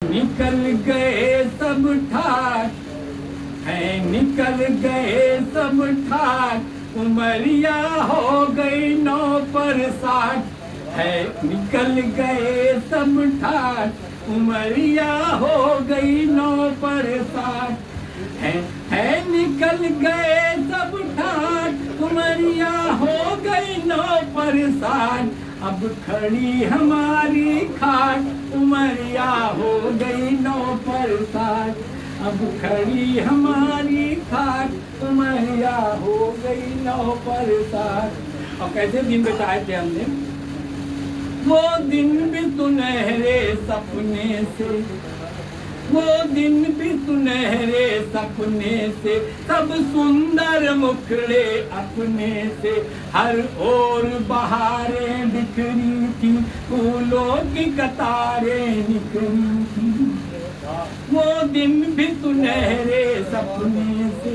निकल गए सब ठाट, है निकल गए सब ठाट, उमरिया हो गई 9 पर 60, है निकल गए सब ठाट, उमरिया हो गई 9 पर 60, है निकल गए सब ठाट, उमरिया हो गई 9 पर 60, अब खड़ी हमारी खाट, उमरिया हो गई 9 पर 60, अब खड़ी हमारी खाट, उमरिया हो गई 9 पर 60। और कैसे दिन बिताए थे हमने, वो दिन भी सुनहरे सपने से, वो दिन भी सुनहरे सपने से, सब सुंदर मुखड़े अपने से, हर ओर बहारें बिखरी थी, फूलों की कतारें निकली थी, वो दिन भी सुनहरे सपने से,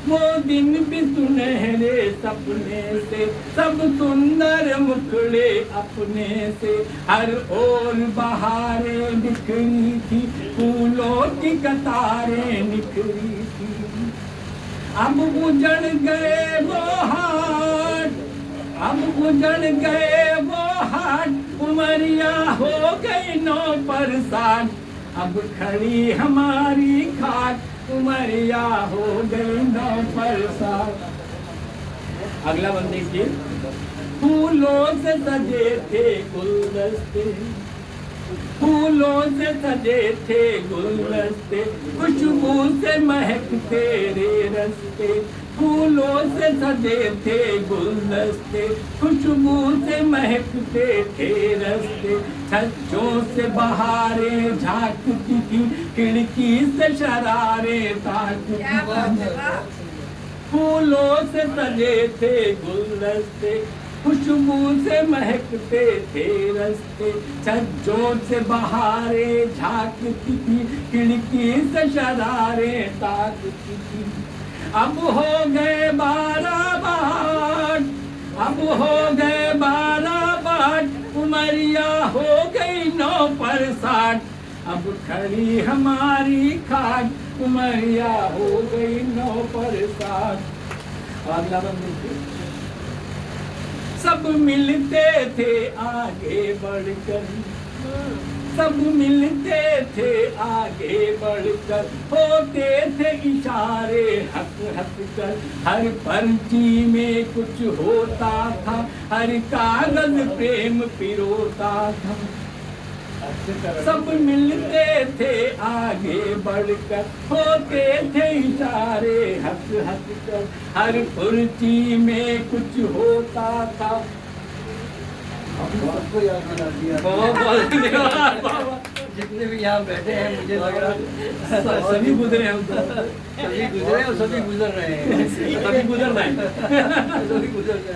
वो दिन भी सुनहरे सपने से, सब सुंदर मुखड़े अपने से, हर ओर बहारें बिखरी थी, फूलों की कतारें निखरी थी, अब उजड़ गए वो हाट, अब उजड़ गए वो हाट, उमरिया हो गई 9 पर 60, अब खड़ी हमारी खाट, उमरिया हो गई 9 पर 60। अगला बंद देखिए, फूलों से सजे थे गुलदस्ते, फूलों से सजे थे गुलदस्ते, खुशबू से महकते रे रस्ते, फूलों से सजे थे गुलदस्ते, खुशबू से महकते थे रस्ते, छज्जों से बहारें झांकती थी, खिड़की से शरारें ताकती थी, फूलों से सजे थे गुलदस्ते, खुशबू से महकते थे रस्ते, छज्जों से बहारें झांकती थी, खिड़की से शरारें ताकती थी, अब हो गए 12 बाट, अब हो गए 12 बाट, उमरिया हो गई 9 पर 60, अब खड़ी हमारी खाट, उमरिया हो गई 9 पर 60। अगला बंद, सब मिलते थे आगे बढ़कर, सब मिलते थे आगे बढ़कर, होते थे इशारे हंस हंस कर, हर पर्ची में कुछ होता था, हर कागज प्रेम पिरोता था, सब मिलते थे आगे बढ़कर, होते थे इशारे हंस हंस कर, हर पर्ची में कुछ होता था। सबको याद दिला दिया। बहुत धन्यवाद। जितने भी यहाँ बैठे हैं मुझे लग रहा सभी गुजरे हम तो, सभी गुजरे और सभी गुजर रहे हैं, सभी गुजर रहे हैं, सभी गुजर रहे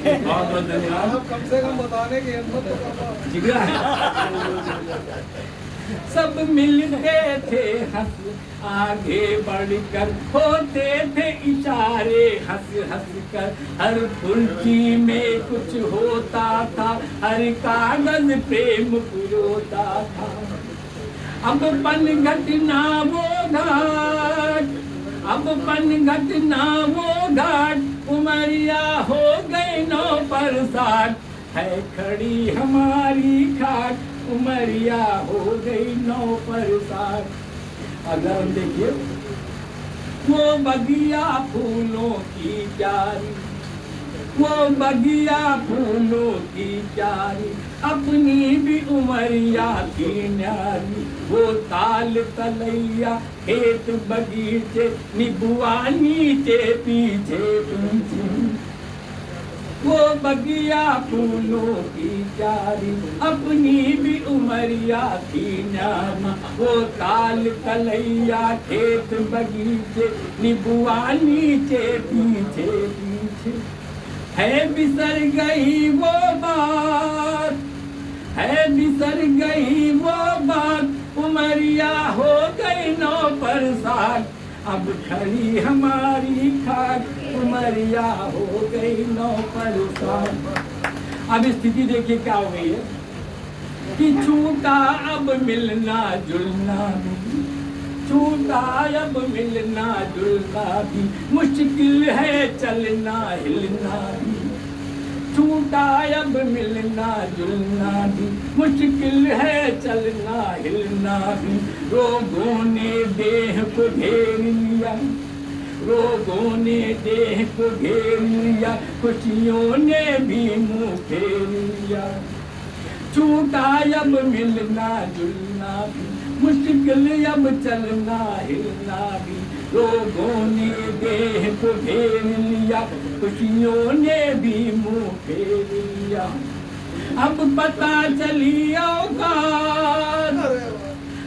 हैं। बहुत बहुत धन्यवाद। कम से कम बताने की हिम्मत तो करना। जिगरा है। सब मिलते थे हंस आगे बढ़कर, होते थे इशारे हंस हंस कर, हर फुर्ती में कुछ होता था, हर कागज प्रेम पुरोता था, अब पन घटना वो घाट, अब पन घटना वो घाट, उमरिया हो गई 9 पर 60, है खड़ी हमारी खाट, उमरिया हो गई 9 पर 60। अगला हम देखिए, वो बगिया फूलों की क्यारी, वो बगिया फूलों की क्यारी, अपनी भी उमरिया की न्यारी, वो ताल तलैया खेत बगीचे, निबुआ नीचे पीछे पीछे, वो बगिया फूलों की क्यारी, अपनी भी उमरिया की न्यारी, वो ताल तलैया खेत बगीचे, निबुआ नीचे पीछे पीछे, है बिसर गई वो बात, है बिसर गई वो बात, उमरिया हो गई 9 पर 60, अब खड़ी हमारी खाट, उमरिया हो गई 9 पर 60। अब स्थिति देखिए क्या हो गई है, कि छूटा अब मिलना जुलना भी, छूटा अब मिलना जुलना भी, मुश्किल है चलना हिलना भी, छूटा अब मिलना जुलना भी, मुश्किल है चलना हिलना भी। रोगों ने देह को घेर लिया, रोगों ने देह को घेर लिया, खुशियों ने भी मुंह फेर लिया। छूटा अब मिलना जुलना भी, मुश्किल अब चलना हिलना भी। लोगों ने देह को घेर लिया, खुशियों ने भी मुंह फेर लिया। अब पता चली औकात,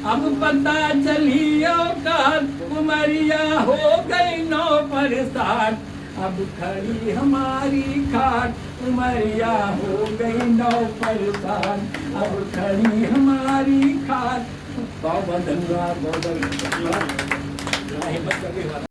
अब पता चली औकात, उमरिया हो गई 9 पर 60। अब खड़ी हमारी खाट, उमरिया हो गई 9 पर 60। अब खड़ी हमारी खाट। बहुत धन्यवाद, बहुत धन्यवाद।